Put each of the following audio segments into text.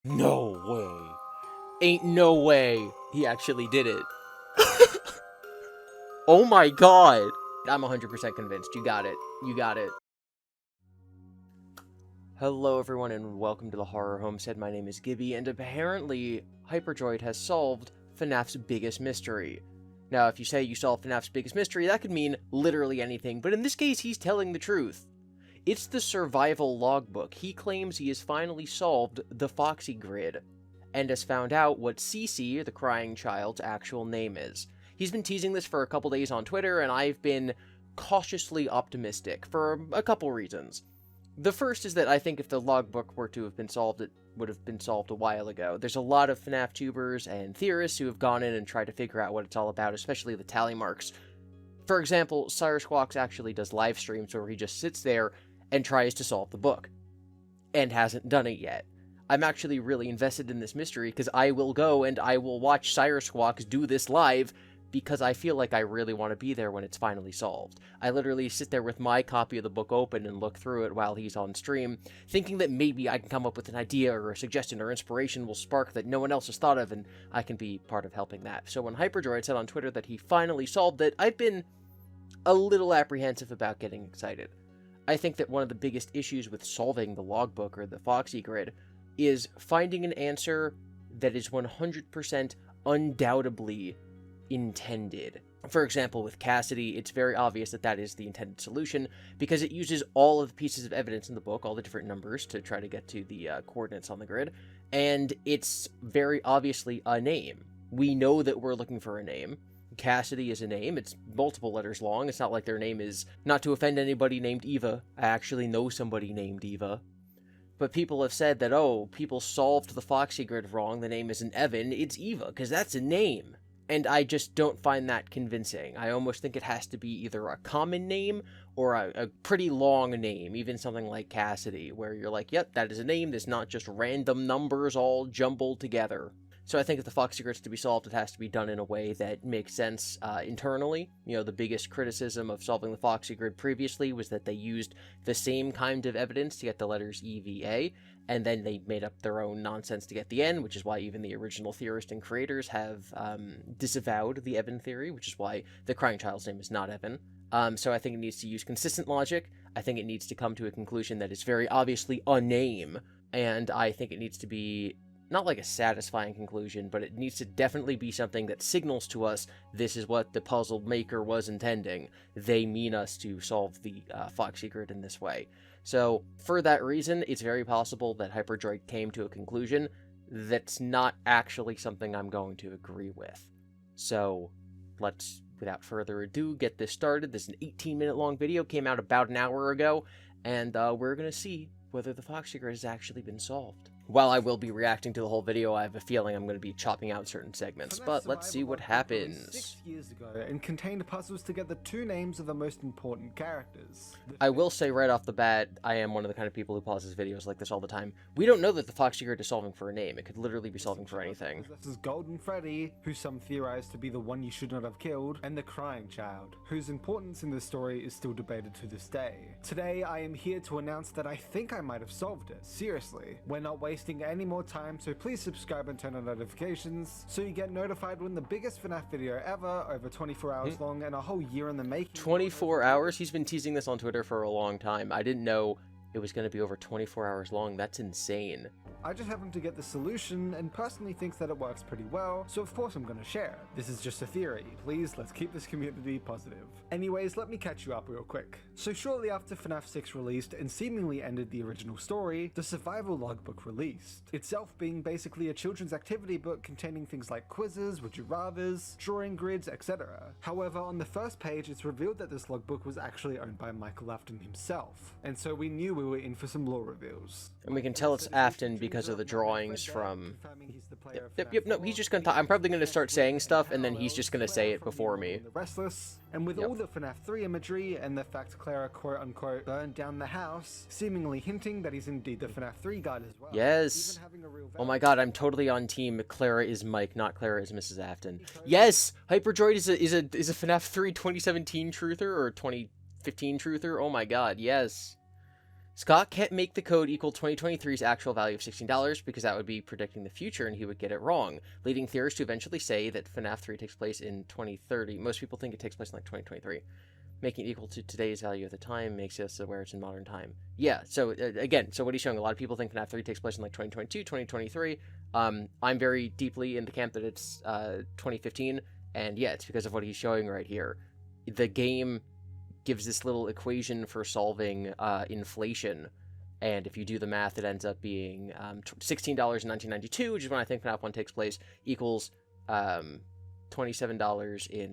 No way. Ain't no way he actually did it. Oh my god. I'm 100% convinced. You got it. You got it. Hello everyone and welcome to the Horror Homestead. My name is GiBi, and apparently Hyperdroid has solved FNAF's biggest mystery. Now, if you say you solved FNAF's biggest mystery, that could mean literally anything, but in this case, he's telling the truth. It's the survival logbook. He claims he has finally solved the FOXY grid, and has found out what CiCi, the crying child's actual name is. He's been teasing this for a couple days on Twitter, and I've been cautiously optimistic for a couple reasons. The first is that I think if the logbook were to have been solved, it would have been solved a while ago. There's a lot of FNAF tubers and theorists who have gone in and tried to figure out what it's all about, especially the tally marks. For example, CiCi actually does live streams where he just sits there and tries to solve the book, and hasn't done it yet. I'm actually really invested in this mystery because I will go and I will watch CiCi do this live because I feel like I really want to be there when it's finally solved. I literally sit there with my copy of the book open and look through it while he's on stream, thinking that maybe I can come up with an idea or a suggestion or inspiration will spark that no one else has thought of, and I can be part of helping that. So when Hyperdroid said on Twitter that he finally solved it, I've been a little apprehensive about getting excited. I think that one of the biggest issues with solving the logbook or the FOXY grid is finding an answer that is 100% undoubtedly intended. For example, with Cassidy, it's very obvious that that is the intended solution because it uses all of the pieces of evidence in the book, all the different numbers, to try to get to the coordinates on the grid, and it's very obviously a name. We know that we're looking for a name. Cassidy is a name. It's multiple letters long. It's not like their name is, not to offend anybody named Eva. I actually know somebody named Eva. But people have said that, oh, people solved the FOXY grid wrong. The name isn't Evan, it's Eva, because that's a name. And I just don't find that convincing. I almost think it has to be either a common name or a pretty long name, even something like Cassidy, where you're like, yep, that is a name. There's not just random numbers all jumbled together. So I think if the FOXY grid's to be solved, it has to be done in a way that makes sense internally. You know, the biggest criticism of solving the FOXY grid previously was that they used the same kind of evidence to get the letters EVA, and then they made up their own nonsense to get the N, which is why even the original theorists and creators have disavowed the Evan theory, which is why the crying child's name is not Evan. So I think it needs to use consistent logic. I think it needs to come to a conclusion that is very obviously a name, and I think it needs to be not like a satisfying conclusion, but it needs to definitely be something that signals to us this is what the puzzle maker was intending. They mean us to solve the FOXY grid in this way. So, for that reason, it's very possible that Hyperdroid came to a conclusion that's not actually something I'm going to agree with. So, let's, without further ado, get this started. This is an 18-minute long video, came out about an hour ago, and we're going to see whether the FOXY grid has actually been solved. While I will be reacting to the whole video, I have a feeling I'm going to be chopping out certain segments, but let's see what happens. 6 years ago and contained puzzles to get the two names of the most important characters. I will say right off the bat, I am one of the kind of people who pauses videos like this all the time. We don't know that the FOXY grid is solving for a name. It could literally be solving for anything. This is Golden Freddy, who some theorize to be the one you should not have killed, and the Crying Child, whose importance in this story is still debated to this day. Today, I am here to announce that I think I might have solved it. Seriously, we're not wasting any more time, so please subscribe and turn on notifications so you get notified when the biggest FNAF video ever, over 24 hours long and a whole year in the making. 24 hours? He's been teasing this on Twitter for a long time. I didn't know it was going to be over 24 hours long. That's insane. I just happen to get the solution and personally thinks that it works pretty well, so of course I'm gonna share it. This is just a theory. Please, let's keep this community positive. Anyways, let me catch you up real quick. So shortly after FNAF 6 released and seemingly ended the original story, the survival logbook released, itself being basically a children's activity book containing things like quizzes, would you rathers, drawing grids, etc. However, on the first page it's revealed that this logbook was actually owned by Michael Afton himself, and so we knew we were in for some lore reveals. And we can tell it's Afton because of the drawings from... Yep, no, he's just gonna talk. I'm probably gonna start saying stuff, and then he's just gonna say it before me. Restless, and with all the FNAF 3 imagery, and the fact Clara quote-unquote burned down the house, seemingly hinting that he's indeed the FNAF 3 guide as well. Yes! Oh my god, I'm totally on team Clara is Mike, not Clara is Mrs. Afton. Yes! Hyperdroid is a FNAF 3 2017 truther, or 2015 truther? Oh my god, yes. Scott can't make the code equal 2023's actual value of $16 because that would be predicting the future and he would get it wrong, leading theorists to eventually say that FNAF 3 takes place in 2030. Most people think it takes place in like 2023. Making it equal to today's value at the time makes us aware it's in modern time. Yeah, so again, so what he's showing, a lot of people think FNAF 3 takes place in like 2022, 2023. I'm very deeply in the camp that it's 2015, and yeah, it's because of what he's showing right here. The game gives this little equation for solving inflation, and if you do the math, it ends up being $16 in 1992, which is when I think FNAF 1 takes place, equals $27 in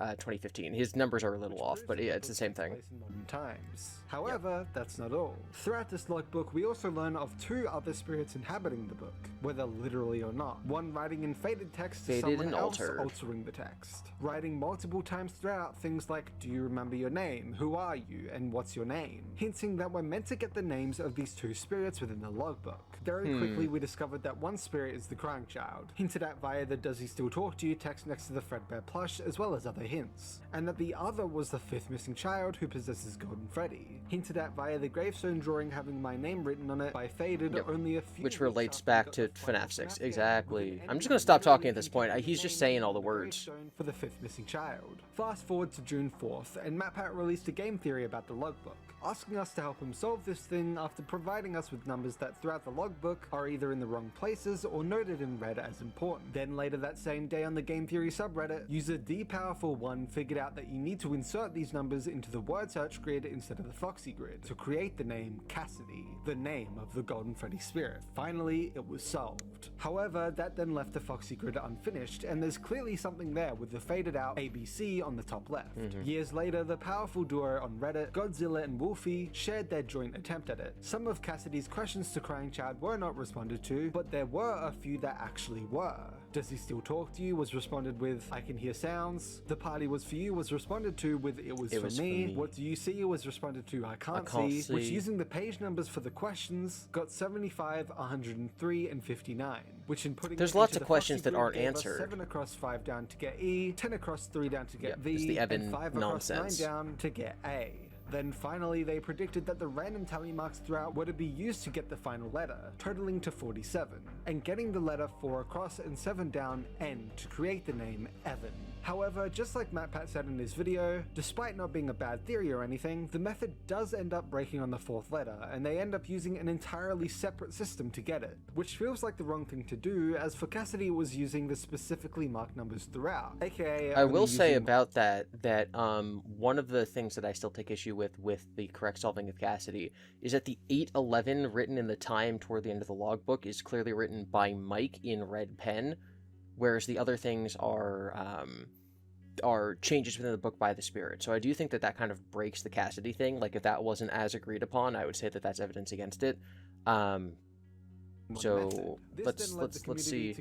2015. His numbers are a little off, but yeah, it's the same thing. In modern times. However, that's not all. Throughout this logbook, we also learn of 2 other spirits inhabiting the book, whether literally or not. One writing in faded text to someone else altering the text. Writing multiple times throughout things like, do you remember your name? Who are you? And what's your name? Hinting that we're meant to get the names of these 2 spirits within the logbook. Very quickly, we discovered that one spirit is the CryingChild, hinted at via the "Does he still talk to you?" text next to the Fredbear plush, as well as other hints. And that the other was the 5th missing child who possesses Golden Freddy, hinted at via the gravestone drawing having my name written on it by Faded only a few, which relates back to FNAF 6. Exactly. I'm just gonna stop talking at this point. He's just saying all the words. For the 5th missing child. Fast forward to June 4th, and MatPat released a game theory about the logbook, asking us to help him solve this thing after providing us with numbers that throughout the logbook are either in the wrong places or noted in red as important. Then later that same day on the game theory subreddit, user DPowerful1 figured out that you need to insert these numbers into the word search grid instead of the FOXY grid to create the name Cassidy, the name of the Golden Freddy spirit. Finally, it was solved. However, that then left the FOXY grid unfinished, and there's clearly something there with the faded out ABC on the top left. Years later, the powerful duo on Reddit, Godzilla and Wolfie, shared their joint attempt at it. Some of Cassidy's questions to CryingChild were not responded to, but there were a few that actually were. Does he still talk to you was responded with, I can hear sounds. The party was for you was responded to with, it was for me. What do you see was responded to, I can't see, which using the page numbers for the questions got 75, 103, and 59, which in putting there's lots of questions that aren't answered. 7 across 5 down to get E, 10 across 3 down to get V, it's the Evan and 5 nonsense. across 9 down to get A. Then finally, they predicted that the random tally marks throughout were to be used to get the final letter, totaling to 47, and getting the letter 4 across and 7 down N to create the name Evan. However, just like MatPat said in his video, despite not being a bad theory or anything, the method does end up breaking on the 4th letter, and they end up using an entirely separate system to get it, which feels like the wrong thing to do, as for Cassidy was using the specifically marked numbers throughout, aka I will say about that one of the things that I still take issue with the correct solving of Cassidy is that the 811 written in the time toward the end of the logbook is clearly written by Mike in red pen, whereas the other things are changes within the book by the spirit. So I do think that that kind of breaks the Cassidy thing. Like, if that wasn't as agreed upon, I would say that that's evidence against it. So let's see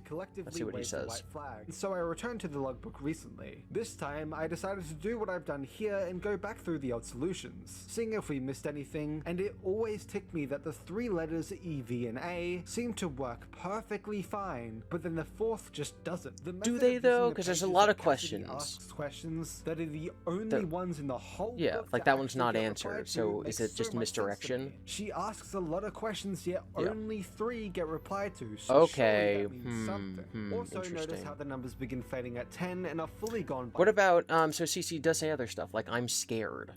what he says. So I returned to the logbook recently. This time I decided to do what I've done here and go back through the old solutions, seeing if we missed anything, and it always ticked me that the 3 letters E, V, and A seem to work perfectly fine, but then the 4th just doesn't. Do they though? Because there's a lot of questions. Questions that are the only ones in the whole book like that one's not answered. So is it just misdirection? She asks a lot of questions, yet only 3 get replied to, so okay, that means something. Also notice how the numbers begin fading at 10 and are fully gone by. What about, so CiCi does say other stuff, like, I'm scared.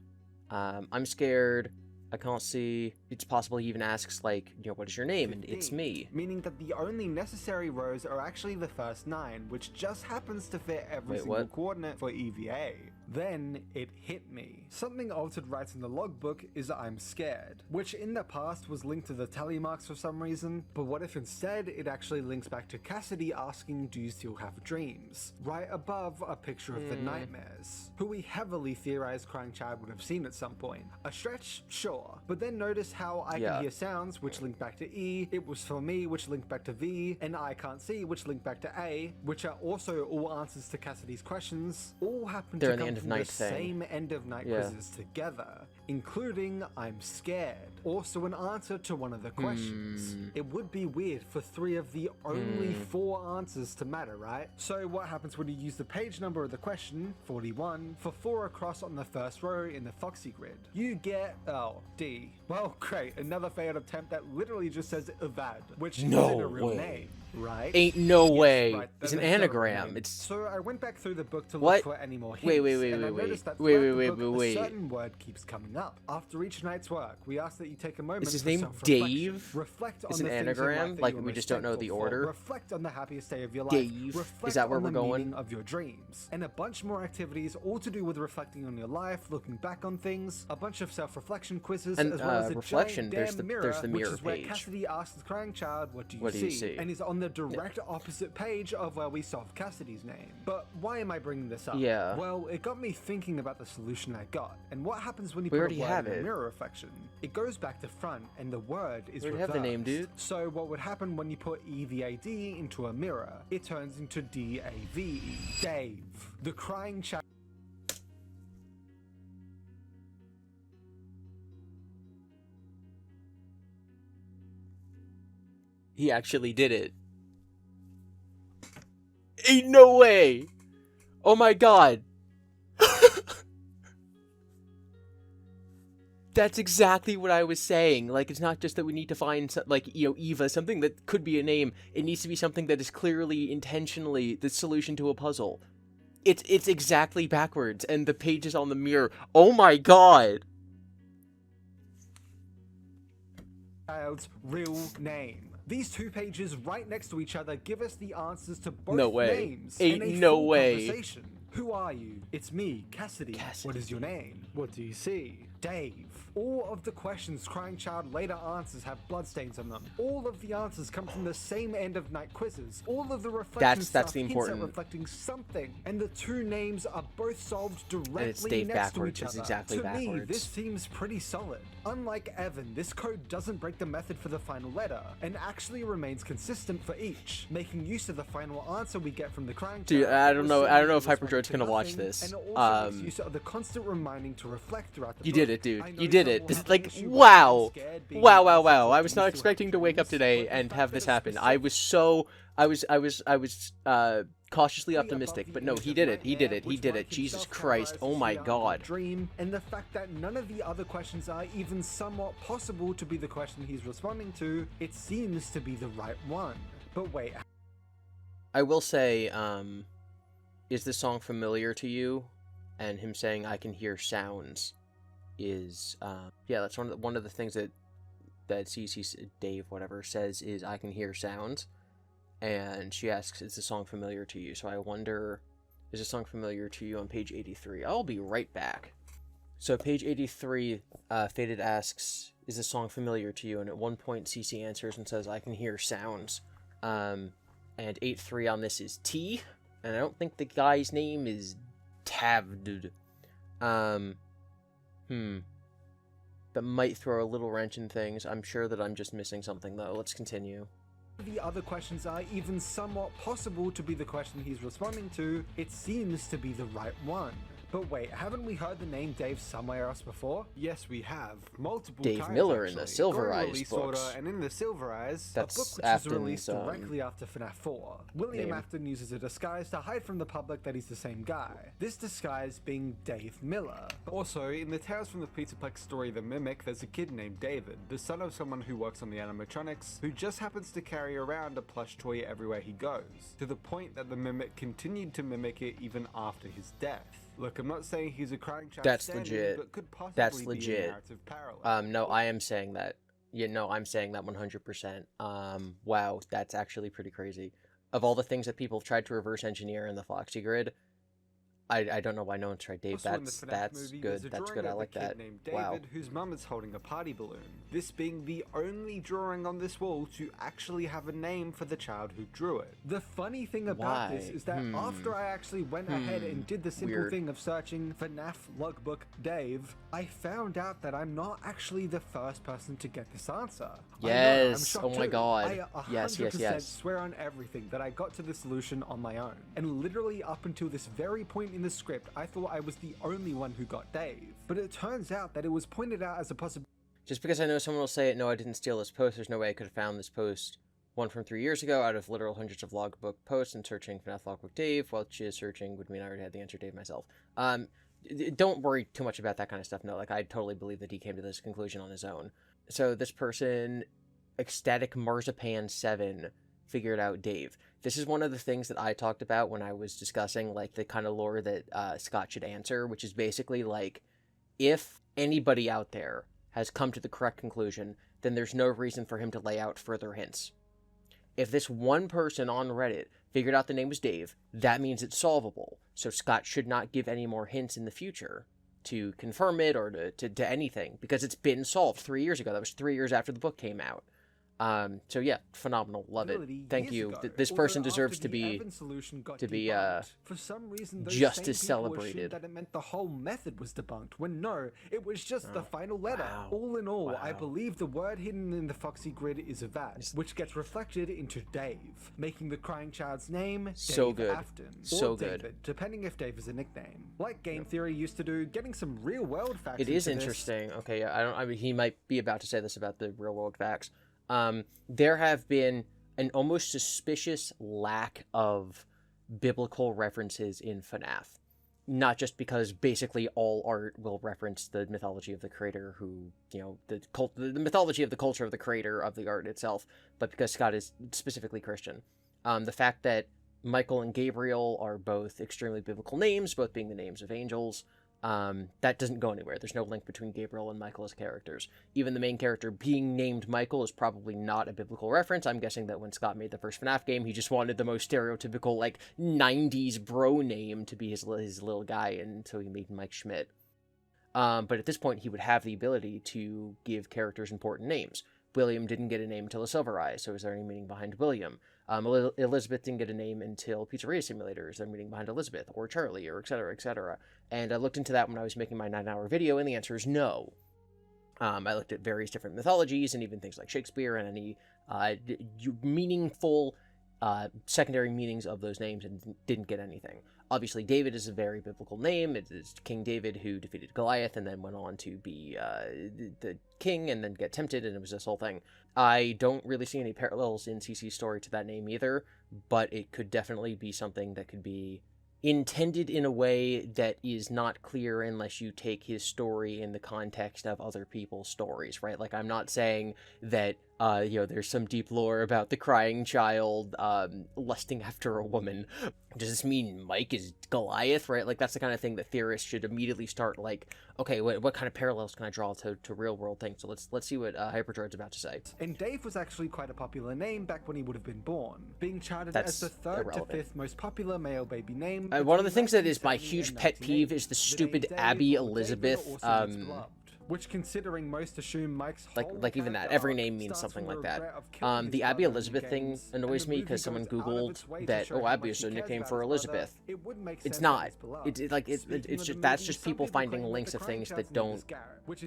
I'm scared, I can't see. It's possible he even asks, like, you know, what is your name? 15, and it's me. Meaning that the only necessary rows are actually the first 9, which just happens to fit every single coordinate for EVA. Then it hit me. Something Altered writes in the logbook is I'm scared, which in the past was linked to the tally marks for some reason, but what if instead it actually links back to Cassidy asking, do you still have dreams? Right above a picture of the nightmares, who we heavily theorize CryingChild would have seen at some point. A stretch, sure, but then notice how I can hear sounds, which link back to E, it was for me, which linked back to V, and I can't see, which link back to A, which are also all answers to Cassidy's questions, all happen to come end of from the night thing. same end of night quizzes together, including I'm scared, also an answer to one of the questions. It would be weird for 3 of the only 4 answers to matter, right? So what happens when you use the page number of the question, 41, for 4 across on the first row in the FOXY grid? You get, oh, D. Well, great, another failed attempt that literally just says Avad, which isn't a real name, right? Ain't no way. Right, It's an that is no real anagram. name. It's So I went back through the book to What? look for any more hints, Wait, and I wait, noticed that wait, throughout wait, the book, wait. a certain word keeps coming up. After each night's work, we ask that you take a moment Is his for name self-reflection. Dave? Reflect on It's the an things in anagram? life that Like, you are we most just don't know the thankful for. order? Reflect on the happiest day of your life. Dave? Reflect Is that where on we're the going? meaning of your dreams. And a bunch more activities, all to do with reflecting on your life, looking back on things, a bunch of self-reflection quizzes, And, as well as a reflection, giant there's damn the mirror, mirror which is where page. Cassidy asks the CryingChild, what do you see? And is on the direct opposite page of where we solved Cassidy's name. But why am I bringing this up? Yeah. Well, it got me thinking about the solution I got, and what happens when you We put already a word have in a it. mirror reflection. It goes back to front, and the word is We already reversed. have the name, dude. So what would happen when you put EVAD into a mirror? It turns into DAVE. Dave. The CryingChild. He actually did it. Ain't no way! Oh my god! That's exactly what I was saying. Like, it's not just that we need to find, like, you know, Eva, something that could be a name. It needs to be something that is clearly, intentionally, the solution to a puzzle. It's exactly backwards, and the page is on the mirror. Oh my god! Child's real name. These 2 pages right next to each other give us the answers to both No way. names. Ain't in a no full way. Conversation. Who are you? It's me, Cassidy. Cassidy. What is your name? What do you see? Dave. All of the questions CryingChild later answers have bloodstains on them. All of the answers come from the same end of night quizzes. All of the reflection That's stuff the hints important- at reflecting something. And the 2 names are both solved And it's directly Dave next to backwards. each It's other. exactly To me, backwards. this seems pretty solid. Unlike Evan, this code doesn't break the method for the final letter, and actually remains consistent for each, making use of the final answer we get from the CryingChild. Dude, I don't know if Responding Hyperdroid's to gonna watch nothing, this. And it also makes use of the constant reminding to reflect throughout the You book. did it, dude. I know You did some it. will This have is an like, issue with wow. being scared, being Wow. anxious, I and was still not have expecting to wake up dreams, today but the and fact have that this it's happen. I was cautiously optimistic, but no, he did it. He did it. He did it. Jesus Christ. Oh my god. Dream, and the fact that none of the other questions are even somewhat possible to be the question he's responding to, it seems to be the right one. But wait. I will say, is this song familiar to you? And him saying, I can hear sounds, is, yeah, that's one of the things that CiCi, Dave, whatever, says is, I can hear sounds. And she asks, is the song familiar to you? So I wonder, is the song familiar to you on page 83? I'll be right back. So page 83, Faded asks, is the song familiar to you? And at one point, CiCi answers and says, I can hear sounds. And 83 on this is T, and I don't think the guy's name is Tavd. That might throw a little wrench in things. I'm sure that I'm just missing something, though. Let's continue. The other questions are even somewhat possible to be the question he's responding to, it seems to be the right one. But wait, haven't we heard the name Dave somewhere else before? Yes, we have. Multiple Dave times, Miller in the actually. Silver Got a Eyes release books. order, and in the Silver Eyes, That's a book which Afton's, was released directly after FNAF 4. William name. Afton uses a disguise to hide from the public that he's the same guy. This disguise being Dave Miller. also, in the Tales from the Pizzaplex story The Mimic, there's a kid named David, the son of someone who works on the animatronics, who just happens to carry around a plush toy everywhere he goes, to the point that the Mimic continued to mimic it even after his death. Look, I'm not saying he's a CryingChild That's stand-in, legit. but could possibly That's be legit. a narrative parallel. No, I am saying that. Yeah, no, I'm saying that 100%. Wow, that's actually pretty crazy. Of all the things that people have tried to reverse engineer in the FOXY grid, I don't know why no one's tried Dave. Also in the That's FNAF movie, good. there's a That's drawing good. I of a like kid that. named Wow. David, whose mum is holding a party balloon. This being the only drawing on this wall to actually have a name for the child who drew it. The funny thing about this Why? is that after I actually went ahead and did the simple Weird. thing of searching FNAF Logbook Dave, I found out that I'm not actually the first person to get this answer. I know, I'm Yes. shocked Oh my too. god. I 100% Yes. swear on everything that I got to the solution on my own. And literally up until this very point point in the script, I thought I was the only one who got Dave, but it turns out that it was pointed out as a possibility. Just because I know someone will say it, no, I didn't steal this post, there's no way I could have found this post one from 3 years ago out of literal hundreds of logbook posts and searching FNAF Logbook Dave, while she is searching would mean I already had the answer Dave myself. Don't worry too much about that kind of stuff. No, like, I totally believe that he came to this conclusion on his own. So this person, Ecstatic Marzipan 7, figured out Dave. This is one of the things that I talked about when I was discussing, like, the kind of lore that Scott should answer, which is basically, like, if anybody out there has come to the correct conclusion, then there's no reason for him to lay out further hints. If this one person on Reddit figured out the name was Dave, that means it's solvable. So Scott should not give any more hints in the future to confirm it or to anything, because it's been solved 3 years ago. That was 3 years after the book came out. So yeah, phenomenal, love it. Thank you. This person deserves to be for some reason, just as celebrated. That it meant the whole method was debunked, when no, it was just the final letter. All in all, I believe the word hidden in the Foxy grid is Avad, which gets reflected into Dave, making the CryingChild's name so Dave good, Afton, so or David, good. Depending if Dave is a nickname. Like Game Theory used to do, getting some real world facts. It is into interesting. Okay, I mean, he might be about to say this about the real world facts. There have been an almost suspicious lack of biblical references in FNAF. Not just because basically all art will reference the mythology of the creator who, you know, the mythology of the culture of the creator of the art itself, but because Scott is specifically Christian. The fact that Michael and Gabriel are both extremely biblical names, both being the names of angels, that doesn't go anywhere. There's no link between Gabriel and Michael as characters. Even the main character being named Michael is probably not a biblical reference. I'm guessing that when Scott made the first FNAF game, he just wanted the most stereotypical, like, 90s bro name to be his little guy, and so he made Mike Schmidt. But at this point, he would have the ability to give characters important names. William didn't get a name until A Silver Eye, so is there any meaning behind William? Elizabeth didn't get a name until Pizzeria Simulator. Is there meaning behind Elizabeth or Charlie or etc., etc.? And I looked into that when I was making my 9-hour video, and the answer is no. I looked at various different mythologies and even things like Shakespeare and any meaningful secondary meanings of those names, and didn't get anything. Obviously, David is a very biblical name. It is King David who defeated Goliath and then went on to be the king and then get tempted, and it was this whole thing. I don't really see any parallels in CiCi's story to that name either, but it could definitely be something that could be intended in a way that is not clear unless you take his story in the context of other people's stories, right? Like, I'm not saying that, there's some deep lore about the CryingChild lusting after a woman. Does this mean Mike is Goliath, right? Like, that's the kind of thing that theorists should immediately start, like, okay, what kind of parallels can I draw to real world things? So let's see what Hyperdroid's about to say. And Dave was actually quite a popular name back when he would have been born, being charted as the third to fifth most popular male baby name. One of the things that is my huge pet peeve is the stupid Abby Elizabeth, which, considering most assume Mike's like even that, every name means something like that. The Abby Elizabeth thing annoys me because someone googled that, oh, Abby is a nickname for Elizabeth. It's not. It's just, that's just people finding links of things that don't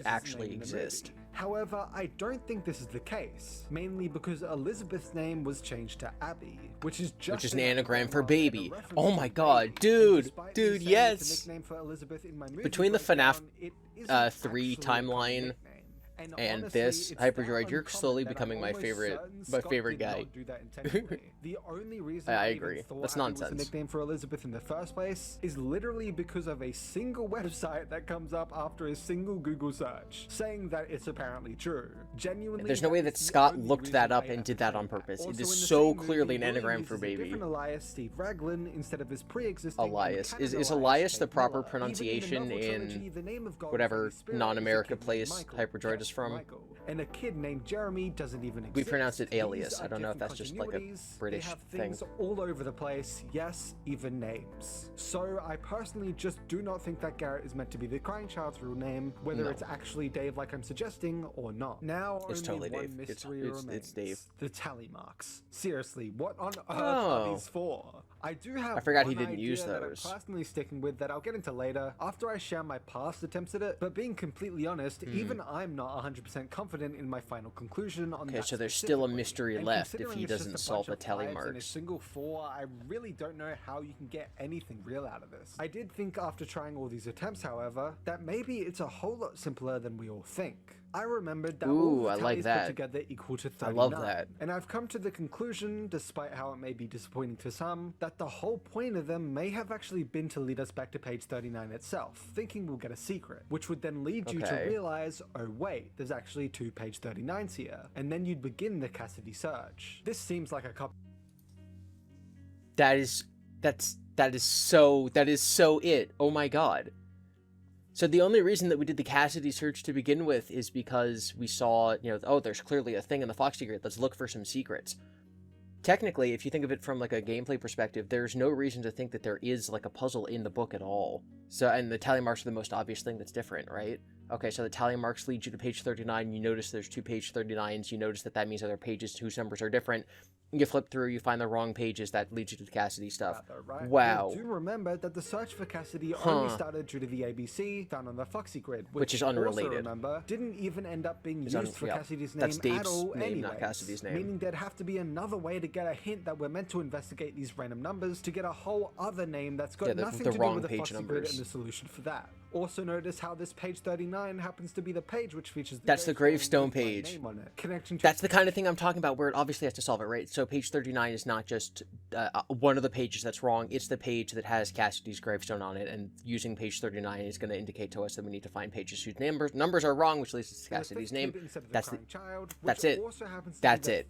actually exist. However, I don't think this is the case, mainly because Elizabeth's name was changed to Abby, which is an anagram for baby. Oh my god, dude, yes! Between the FNAF 3 timeline and this, Hyperdroid, you're slowly becoming my favorite guy. The only reason I agree. That's nonsense. The nickname for Elizabeth in the first place is literally because of a single website that comes up after a single Google search, saying that it's apparently true. Genuinely, there's no way that Scott looked that up and did that on purpose. It is so clearly an anagram for baby. Different Elias Steve Raglan instead of his pre-existing Elias. Is Elias the proper pronunciation in whatever non-America place Hyperdroid is from? And a kid named Jeremy doesn't even exist. We pronounce it alias. I don't know if that's just like a British thing. Things all over the place, yes, even names. So I personally just do not think that Garrett is meant to be the CryingChild's real name, whether it's actually Dave like I'm suggesting or not. Now it's only totally one Dave. mystery remains. It's Dave. The tally marks. Seriously, what on earth are these for? I forgot he didn't use those. That I'm personally sticking with that I'll get into later after I share my past attempts at it, but being completely honest, even I'm not 100% confident in my final conclusion on that. Okay, so there's still a specifically. mystery And left if considering he it's just doesn't a solve bunch the of tally fives and a marks. single 4, I really don't know how you can get anything real out of this. I did think after trying all these attempts, however, that maybe it's a whole lot simpler than we all think. I remembered that all the I tallies like put that. together equal to 39. I love that. And I've come to the conclusion, despite how it may be disappointing to some, that the whole point of them may have actually been to lead us back to page 39 itself, thinking we'll get a secret, which would then lead you to Okay. realize, oh wait, there's actually 2 page 39s here, and then you'd begin the Cassidy search. This seems like a couple. That is so it. Oh my god. So the only reason that we did the Cassidy search to begin with is because we saw, oh, there's clearly a thing in the FOXY grid. Let's look for some secrets. Technically, if you think of it from like a gameplay perspective, there's no reason to think that there is like a puzzle in the book at all. So, and the tally marks are the most obvious thing that's different, right? Okay, so the tally marks lead you to page 39. You notice there's 2 page 39s. You notice that means other pages whose numbers are different. You flip through, you find the wrong pages, that leads you to the Cassidy stuff. Right? Wow. Do remember that the search for Cassidy only started due to the ABC found on the FOXY grid, Which is unrelated. Also remember, didn't even end up being It's used for Cassidy's name That's Dave's at all name, anyways, not Cassidy's name. meaning there'd have to be another way to get a hint that we're meant to investigate these random numbers to get a whole other name that's got nothing the to do wrong with the page FOXY grid numbers. and the solution for that. Also notice how this page 39 happens to be the page which features That's the gravestone with my page. name on it, connecting to That's the kind of thing I'm talking about where it obviously has to solve it, right? So page 39 is not just one of the pages that's wrong. It's the page that has Cassidy's gravestone on it, and using page 39 is going to indicate to us that we need to find pages whose numbers are wrong, which leads to Cassidy's name. That's it. That's it.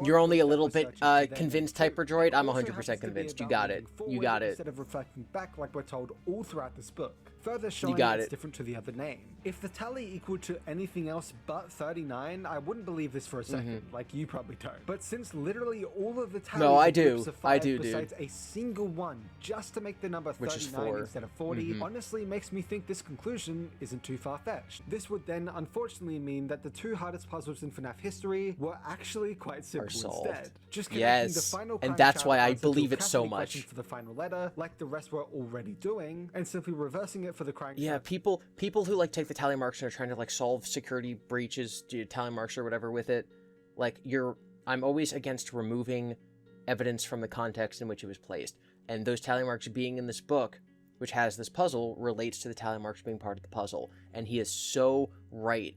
You're only a little bit convinced, Hyperdroid. I'm 100% convinced. You got it. You got it. Instead of reflecting back like we're told all throughout this book, further showing got it's it. different to the other name. If the tally equaled to anything else but 39, I wouldn't believe this for a second, like you probably don't. But since literally all of the tallies No, I are do. groups of I 5 do, besides a single one just to make the number Which is 39 4. instead of 40, honestly makes me think this conclusion isn't too far-fetched. This would then unfortunately mean that the 2 hardest puzzles in FNAF history were actually quite simple solved. instead. Just connecting the Yes, final and CryingChild that's why I answer to a believe it so Cassidy question much. for the final letter, like the rest were already doing, and simply reversing it for the CryingChild. Yeah, people who like take the tally marks and are trying to like solve security breaches, do tally marks or whatever with it, like I'm always against removing evidence from the context in which it was placed. And those tally marks being in this book, which has this puzzle, relates to the tally marks being part of the puzzle. And he is so right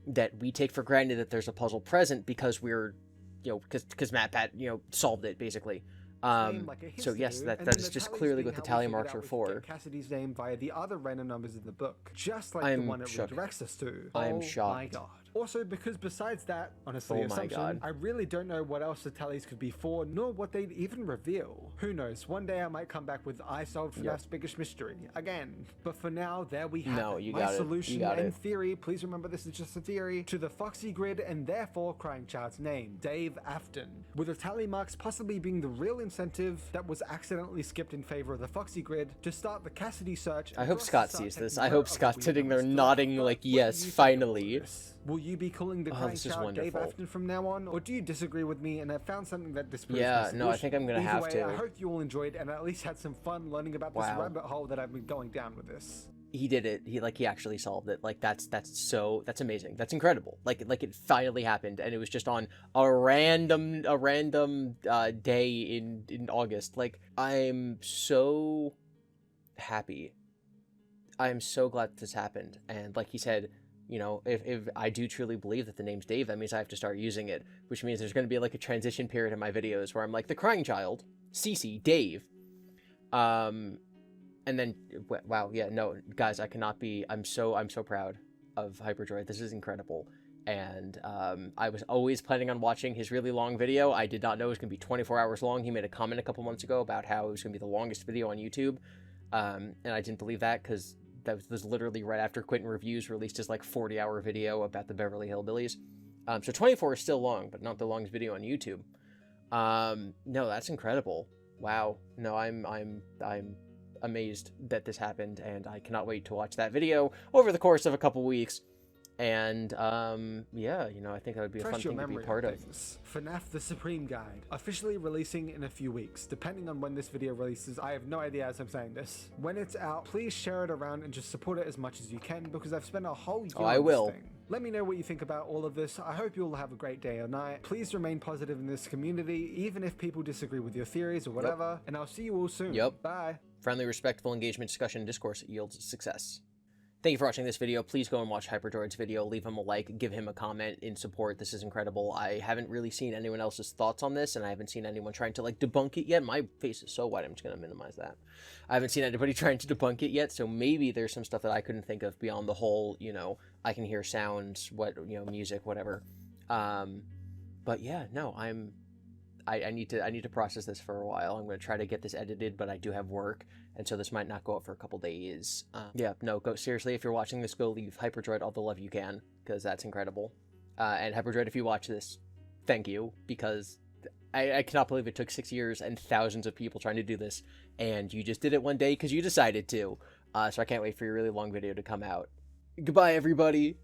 that we take for granted that there's a puzzle present because we're, because MatPat, solved it basically. So yes, that is just clearly what the tally marks are for. Cassidy's name via the other random numbers in the book, just like the one it redirects us to. I'm oh shocked. my god. Also, because besides that, honestly, Oh my assumption, God. I really don't know what else the tallies could be for, nor what they'd even reveal. Who knows? One day I might come back with I solved FNAF's biggest mystery again. But for now, there we have No, it. you My got it. solution You got and it. theory. Please remember this is just a theory to the FOXY grid, and therefore CryingChild's name, Dave Afton, with the tally marks possibly being the real incentive that was accidentally skipped in favor of the FOXY grid to start the Cassidy search. I and hope for us to Scott start sees taking this. I note hope of Scott's what we sitting there understood. nodding But like, what do yes, you think finally. about this? Will you be calling the Oh, this is CryingChild Dave wonderful. Afton from now on, or do you disagree with me and have found something that disproves Yeah, my no, I solution? think I'm gonna Either have way, to. I hope you all enjoyed and at least had some fun learning about this Wow. rabbit hole that I've been going down with this. He did it. He actually solved it. Like that's amazing. That's incredible. Like it finally happened, and it was just on a random day in August. Like I'm so happy. I'm so glad that this happened. And like he said, if I do truly believe that the name's Dave, that means I have to start using it, which means there's going to be like a transition period in my videos where I'm like the CryingChild, CiCi, Dave, and then wow, yeah, no, guys, I'm so proud of Hyperdroid. This is incredible. And I was always planning on watching his really long video. I did not know it was going to be 24 hours long. He made a comment a couple months ago about how it was going to be the longest video on YouTube, and I didn't believe that because that was literally right after Quentin Reviews released his like 40-hour video about the Beverly Hillbillies. So 24 is still long, but not the longest video on YouTube. No, that's incredible. Wow. No, I'm amazed that this happened, and I cannot wait to watch that video over the course of a couple weeks. And yeah, I think that would be a fun thing to be part of. FNAF The Supreme Guide, officially releasing in a few weeks. Depending on when this video releases, I have no idea as I'm saying this. When it's out, please share it around and just support it as much as you can, because I've spent a whole year I on will. this thing. Let me know what you think about all of this. I hope you all have a great day or night. Please remain positive in this community, even if people disagree with your theories or whatever. And I'll see you all soon. Bye. Friendly, respectful engagement, discussion, and discourse yields success. Thank you for watching this video. Please go and watch HyperDroid's video. Leave him a like, give him a comment in support. This is incredible. I haven't really seen anyone else's thoughts on this, and I haven't seen anyone trying to like debunk it yet. My face is so white, I'm just going to minimize that. I haven't seen anybody trying to debunk it yet, so maybe there's some stuff that I couldn't think of beyond the whole, you know, I can hear sounds, music, whatever. But yeah, no, I need to process this for a while. I'm going to try to get this edited, but I do have work, and so this might not go up for a couple days. Yeah, no, go seriously. If you're watching this, go leave HyperDroid all the love you can, because that's incredible. And HyperDroid, if you watch this, thank you, because I cannot believe it took 6 years and thousands of people trying to do this, and you just did it one day because you decided to. So I can't wait for your really long video to come out. Goodbye, everybody.